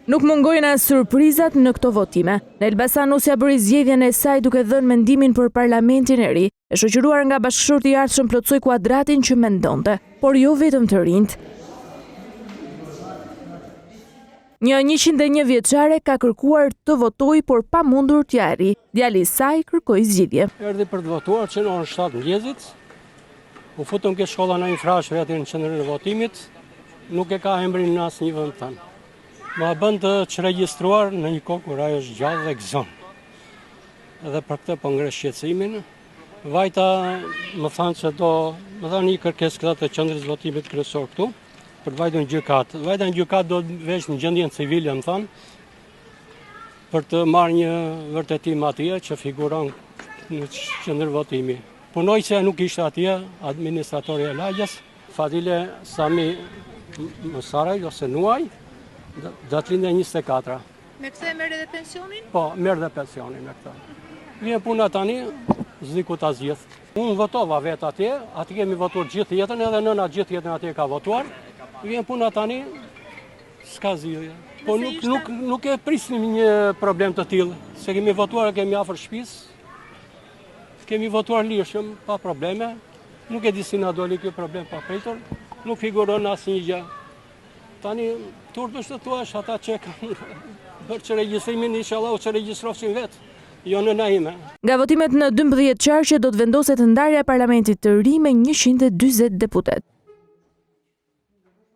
Nuk mungojnë as surprizat në këto votime. Në Elbasan Nusja bëri zgjedhjen e saj duke dhënë mendimin për parlamentin e ri, e shoqëruar nga bashkëshorti i ardhshëm plotsoi kuadratin që mendonte, por jo vetëm të rinjt. Një 101 vjeçare ka kërkuar të votojë, por pa mundur t'ja arrijë. Djali i saj kërkoi zgjidhje. Erdhi për të votuar që në orën 7 mëngjesit. U futëm ke shkolla në infrashme aty në qendrën e votimit. Nuk e ka emrin në asnjë vend tani. Ma bën të çregjistruar në një kohë kur ajo është gjallë dhe gëzon. Edhe për këtë po ngre shqetësimin. Vajta më thanë se më dhanë një kërkesë këta të qendrës votimit kryesor këtu, për të vajtur në gjykatë. Vajta në gjykatë do të vesh në gjendjen civile, më thanë, për të marrë një vërtetim atje që figuron në qendër votimi. Punojësja nuk ishte atje, administratori e lagjes, Fadile Sami Musaraj ose Nuaj, datlindja 24. Me këtë e merr edhe pensionin? Po, merr dhe pensionin me këtë. Vjen puna tani, s'di ku ta zgjidh. Unë votova vetë atje, aty kemi votuar gjithë jetën, edhe nëna gjithë jetën atje ka votuar. Vjen puna tani, s'ka zgjidhje. Po nuk e prisnim një problem të tillë, se kemi votuar, kemi afër shtëpisë. Kemi votuar lirshëm, pa probleme. Nuk e di si na doli ky problem pa pritur, nuk figuron asnjë gjë. Tani, turp është të thuash, ata që kanë bërë që regjistrimin, inshallah u që registrofshin vetë, jo nëna ime. Nga votimet në 12 qarqe do të vendoset ndarja e parlamentit të ri me 140 deputet.